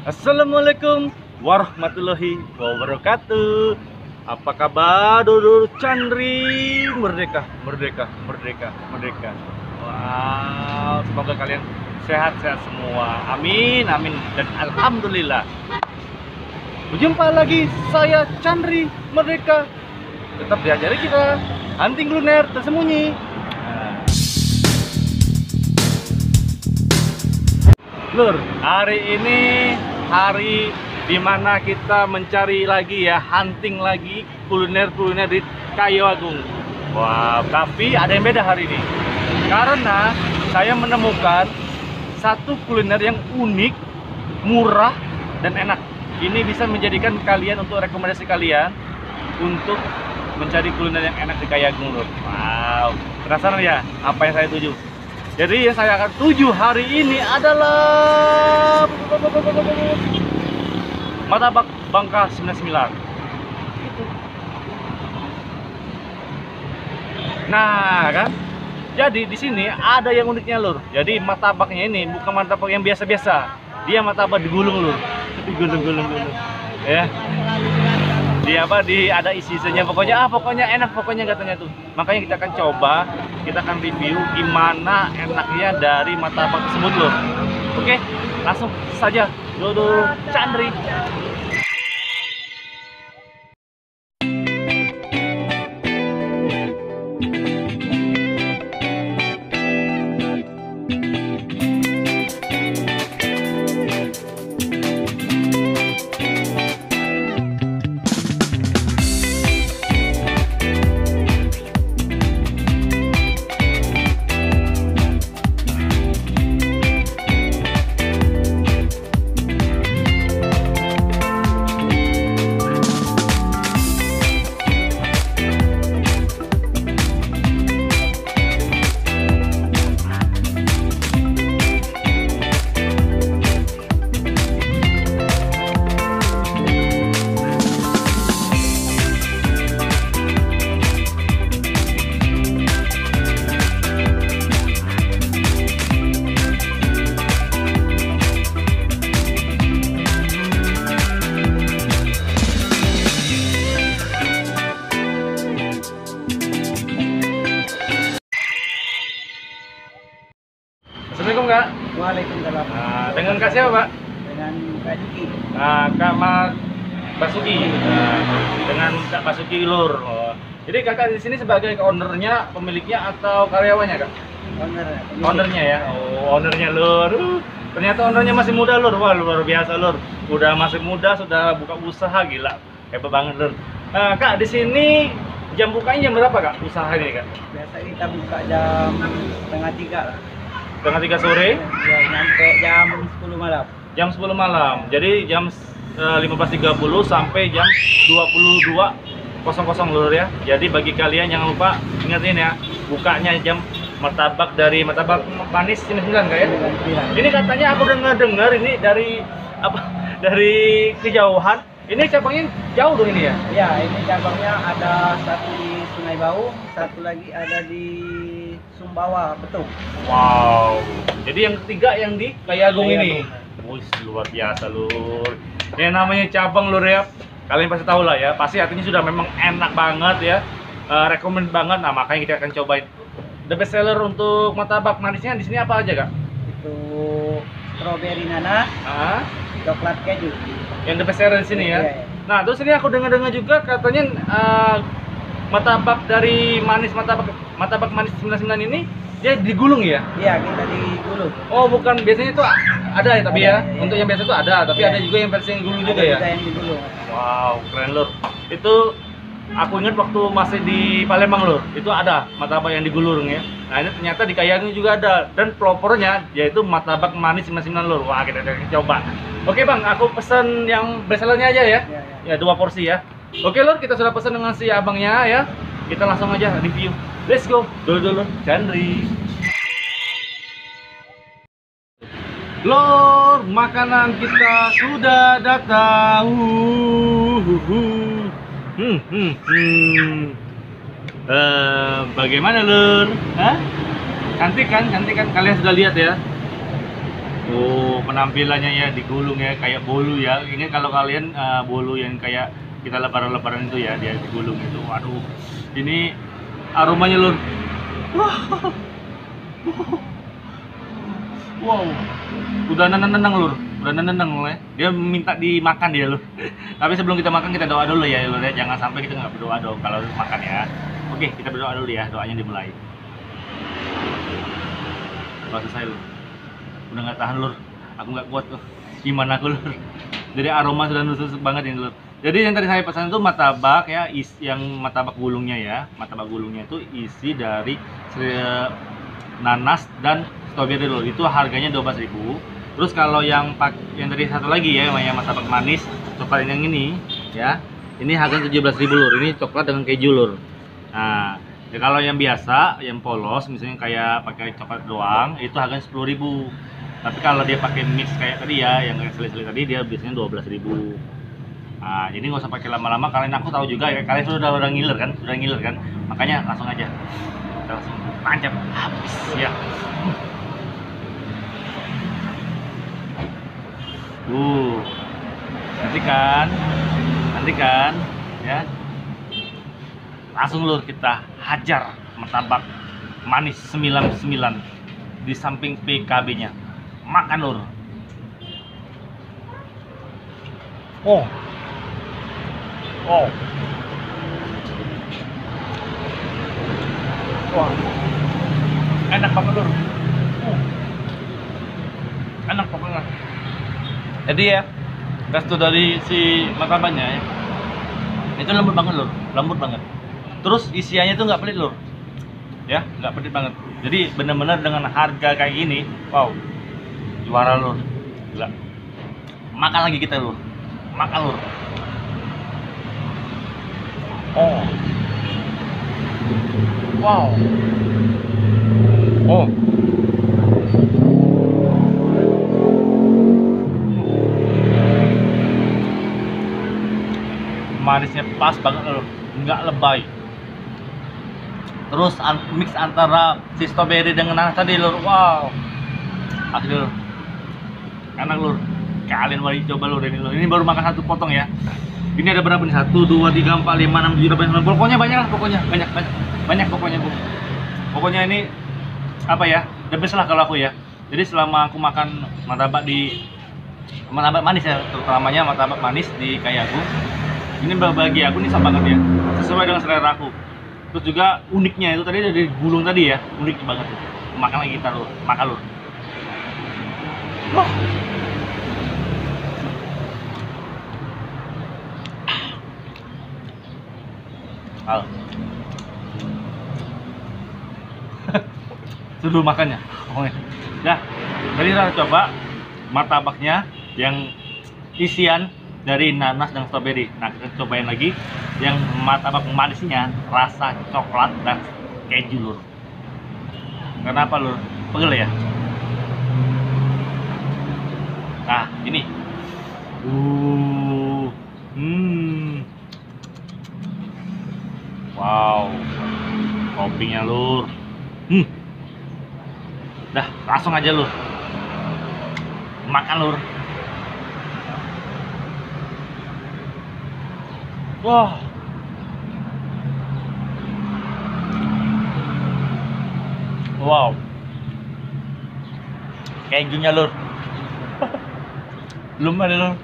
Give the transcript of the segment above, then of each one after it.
Assalamualaikum warahmatullahi wabarakatuh. Apa kabar Dulur Chandri? Merdeka, merdeka, merdeka, merdeka. Wow, semoga kalian sehat-sehat semua. Amin, amin dan alhamdulillah. Berjumpa lagi saya Chandri Merdeka. Tetap diajari kita hunting kuliner tersembunyi. Lur, hari ini hari dimana kita mencari lagi ya, hunting lagi kuliner-kuliner di Kayu Agung. Wah, tapi ada yang beda hari ini. Karena saya menemukan satu kuliner yang unik, murah, dan enak. Ini bisa menjadikan kalian untuk rekomendasi kalian untuk mencari kuliner yang enak di Kayu Agung, Lur. Wow, penasaran ya apa yang saya tuju? Jadi yang saya akan tuju hari ini adalah Martabak Bangka 99. Nah, kan? Jadi di sini ada yang uniknya, Lur. Jadi martabaknya ini bukan martabak yang biasa-biasa. Dia martabak digulung, Lur. Digulung-gulung. Ya. Dia ada isi-isinya, pokoknya enak pokoknya katanya tuh. Makanya kita akan coba, kita akan review gimana enaknya dari martabak tersebut, Lur. Oke, langsung saja Dulur Chandri. Assalamualaikum, Kak. Waalaikumsalam. Nah, dengan Kak siapa, Pak? Dengan Kak Juki. Nah, Kak Basuki. Nah, dengan Kak Basuki, Lur. Oh. Jadi Kakak di sini sebagai ownernya, pemiliknya atau karyawannya, Kak? Owner. Ownernya ya. Oh, ownernya, Lur. Ternyata ownernya masih muda, Lur. Wah, luar biasa, Lur. Udah masih muda sudah buka usaha, gila. Hebat banget, Lur. Nah, Kak, di sini jam bukanya jam berapa, Kak? Usaha ini, Kak? Biasa kita buka jam setengah 3 lah. Setengah 3 sore. Ya, sampai jam 10 malam. Jam 10 malam. Jadi jam 15.30 sampai jam 22.00, Lur ya. Jadi bagi kalian jangan lupa ingetin ya, bukanya jam martabak dari martabak manis 99, Kak ya. Ini katanya aku dengar ini dari dari kejauhan. Ini cabangnya jauh dong ini ya? Ya, ini cabangnya ada satu di Sungai Bau, satu lagi ada di Sumbawa, betul. Wow. Jadi yang ketiga yang di Kayu Agung Kayu ini. Wih, luar biasa, Lur. Ini namanya cabang, Lur ya. Kalian pasti tahu lah ya. Pasti artinya sudah memang enak banget ya. Recommend banget. Nah, makanya kita akan cobain. The best seller untuk martabak manisnya di sini apa aja, Kak? Itu strawberry nanas, Ah, coklat keju. yang the best seller di sini ya. Iya, iya. Nah, terus ini aku dengar-dengar juga katanya martabak dari martabak manis 99 ini dia digulung ya? Iya, kita digulung. Oh, bukan, biasanya itu ada ya tapi ya. Iya. Untuk yang biasa itu ada, tapi Iya. ada juga yang versi yang gulung juga Ada ya. juga yang digulung. Wow, keren, Lur. Itu aku ingat waktu masih di Palembang, Lur. Itu ada martabak yang digulung ya. Nah, ini ternyata di Kayu Agung juga ada, dan pelopornya yaitu martabak manis 99, Lur. Wah, kita coba. Oke, Bang, aku pesen yang bestsellernya aja ya. Iya, Ya, iya. 2 porsi ya. Oke, Lur, kita sudah pesan dengan si abangnya ya. Kita langsung aja review. Let's go. Dulu Chandri. Lur, makanan kita sudah datang. Bagaimana, Lur? Hah? Cantik kan? Cantik kan? Kalian sudah lihat ya? Oh, penampilannya ya digulung ya kayak bolu ya. Ini kalau kalian bolu yang kayak kita lebaran-lebaran itu ya, dia digulung itu. Waduh. Ini aromanya lur. Wow. Udah neneng lur. Udah neneng ya. Dia minta dimakan dia lur. Tapi sebelum kita makan kita doa dulu ya lur ya. Jangan sampai kita nggak berdoa dong kalau makan ya. Oke, kita berdoa dulu ya. Doanya dimulai. Doa selesai lur. Udah nggak tahan lur, aku nggak kuat tuh, gimana aku lur. Jadi aroma sudah nusuk banget ini lur. Jadi yang tadi saya pesan itu martabak ya, yang martabak gulungnya ya, martabak gulungnya itu isi dari nanas dan stroberi lur. Itu harganya 12.000. Terus kalau yang tadi satu lagi ya, yang martabak manis coklat yang ini ya, ini harganya 17.000 lur. Ini coklat dengan keju lur. Nah, ya kalau yang biasa, yang polos misalnya kayak pakai coklat doang, itu harganya 10.000. Tapi kalau dia pakai mix kayak tadi ya, yang kayak seli-seli tadi, dia biasanya 12.000. Nah, jadi nggak usah pakai lama-lama. Kalian aku tahu juga ya, kalian sudah ngiler kan, makanya langsung aja, kita langsung tancap habis ya. Nanti kan, ya. Langsung lur kita hajar martabak manis 99 di samping PKB-nya. Makan lur. Oh. Wah. Enak banget lur. Enak banget. Jadi ya, tekstur dari si martabaknya ya, itu lembut banget lur, lembut banget. Terus isiannya itu nggak pelit lur, ya nggak pelit banget. Jadi bener-bener dengan harga kayak gini, wow, juara lur, gila. Makan lagi kita lur, makan lur. Oh, wow, oh, manisnya pas banget lur, nggak lebay. Terus mix antara si stroberi dengan nanas tadi lur, wow, asli lur, enak lur. Kalian wajib coba lur ini lur. Ini baru makan satu potong ya. Ini ada berapa nih? 1, 2, 3, 4, 5, 6, 7, 8, 9. Pokoknya banyak lah, banyak pokoknya bu. Pokoknya ini apa ya? The best lah kalau aku ya. Jadi selama aku makan martabak manis ya, terutamanya martabak manis di Kayagung, ini bagi aku nih sama banget ya, sesuai dengan selera aku. Terus juga uniknya itu tadi dari gulung tadi ya, unik banget tuh. Makan lagi kita lur, makan lur. Halo. Sudah makannya. Pokoknya. Nah, tadi kita coba martabaknya yang isian dari nanas dan stroberi. Nah, kita cobain lagi yang martabak manisnya rasa coklat dan keju lur. Kenapa lur? Pegel ya? Nah, ini. Wow. Toppingnya lur. Dah, langsung aja lur. Makan lur. Wah. Wow. Kejunya lur. Belum ada lur.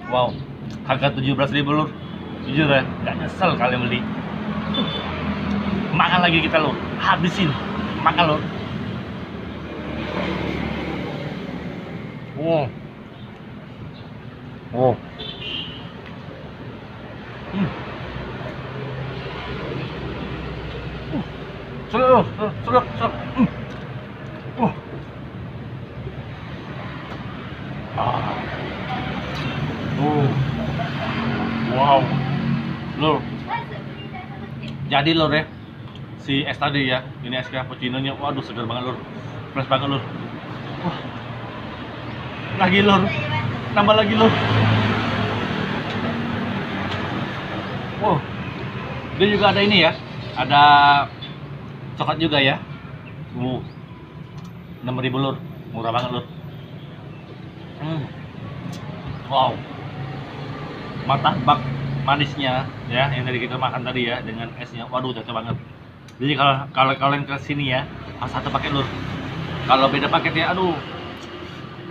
Wow. Harga 17.000 lur. Jujur ya, gak nyesel kalian beli. Makan lagi kita lur. Habisin. Makan lur. Wow. Sedap. Wow. Lur. Jadi lur ya, si es tadi ya, ini es cappuccino-nya, waduh segar banget lur, fresh banget lur. Lagi lur, tambah lagi lur. Wow, dia juga ada ini ya, ada coklat juga ya. 6.000 lur, murah banget lur. Wow, martabak manisnya ya yang tadi kita makan tadi ya dengan esnya, waduh cocok banget. Jadi kalau kalian ke sini ya, pas satu paket lur. Kalau beda paket ya, aduh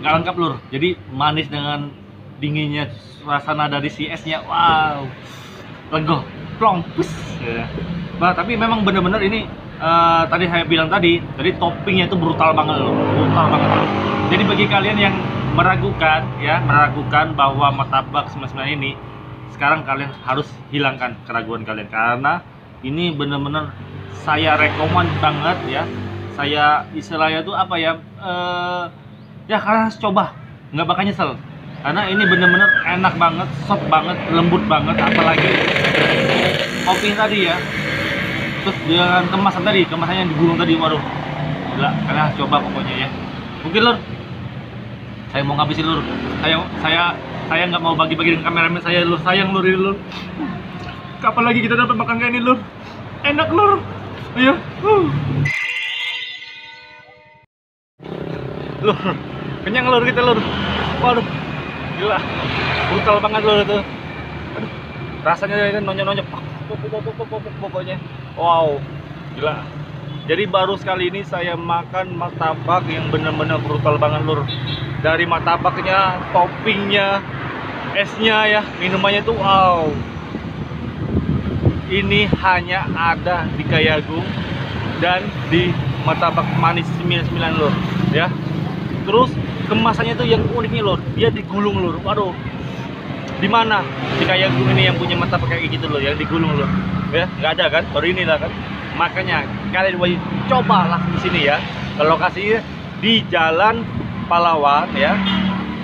nggak lengkap lur. Jadi manis dengan dinginnya suasana dari si esnya, wow, lego, plong, pus. Ya. Bah, tapi memang bener-bener ini tadi saya bilang tadi toppingnya itu brutal banget loh, brutal banget. Jadi bagi kalian yang meragukan bahwa martabak 99 ini, sekarang kalian harus hilangkan keraguan kalian karena ini bener-bener saya rekomen banget ya. Saya istilahnya tuh apa ya? Ya kalian harus coba, nggak bakal nyesel. Karena ini bener-bener enak banget, soft banget, lembut banget, apalagi kopi tadi ya. Terus dengan kemasannya yang digulung tadi, waduh, gila, kalian harus coba pokoknya ya. Mungkin lur, saya mau ngabisin lur. Saya nggak mau bagi-bagi dengan kameramen saya lur, sayang lur ini lur. Kapan lagi kita dapat makan kayak ini lur? Enak lur. Ayo. Lur, kenyang lur kita lur. Waduh, gila, brutal banget lur itu. Aduh, rasanya itu nonyok-nonyok, pokoknya. Wow, gila. Jadi baru sekali ini saya makan martabak yang benar-benar brutal banget lur. Dari martabaknya, toppingnya, esnya ya, minumannya tuh wow. Ini hanya ada di Kayagung dan di martabak manis 99 lur ya. Terus kemasannya tuh yang uniknya lur, dia digulung lur. Waduh, di mana di Kayagung ini yang punya martabak kayak gitu lur, yang digulung lur ya? Nggak ada kan, baru ini lah kan. Makanya kalian wajib cobalah di sini ya. Lokasinya di Jalan Pahlawan ya,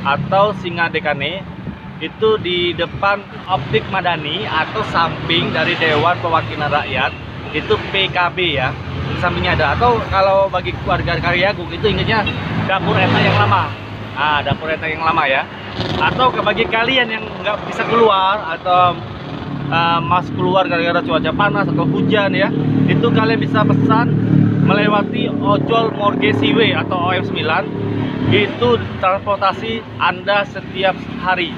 atau Singadekane, itu di depan Optik Madani atau samping dari Dewan Perwakilan Rakyat, itu PKB ya, di sampingnya ada. Atau kalau bagi keluarga Kayagung itu ingatnya dapur Eta yang lama. Dapur Eta yang lama ya. Atau bagi kalian yang nggak bisa keluar atau mas keluar gara-gara cuaca panas atau hujan ya, itu kalian bisa pesan melewati ojol Morgesiwe atau OM9. Itu transportasi Anda setiap hari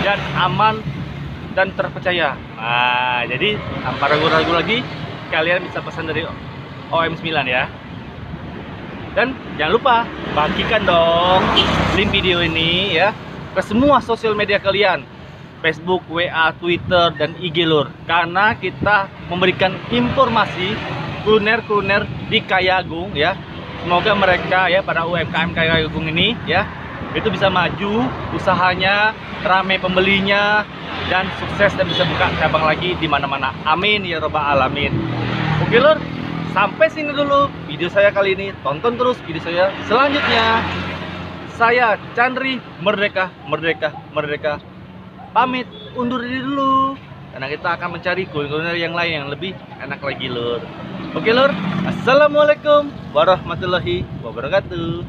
dan aman dan terpercaya. Jadi tanpa ragu-ragu lagi kalian bisa pesan dari OM9 ya. Dan jangan lupa bagikan dong link video ini ya ke semua sosial media kalian, Facebook, WA, Twitter, dan IG lur. Karena kita memberikan informasi kuliner-kuliner di Kayagung ya. Semoga mereka ya, para UMKM Kayagung ini ya, itu bisa maju usahanya, ramai pembelinya, dan sukses dan bisa buka cabang lagi di mana-mana. Amin ya robbal alamin. Oke lur, sampai sini dulu video saya kali ini. Tonton terus video saya selanjutnya. Saya Chandri, merdeka, merdeka, merdeka. Pamit undur diri dulu karena kita akan mencari kuliner yang lain yang lebih enak lagi lur. Oke lur, assalamualaikum warahmatullahi wabarakatuh.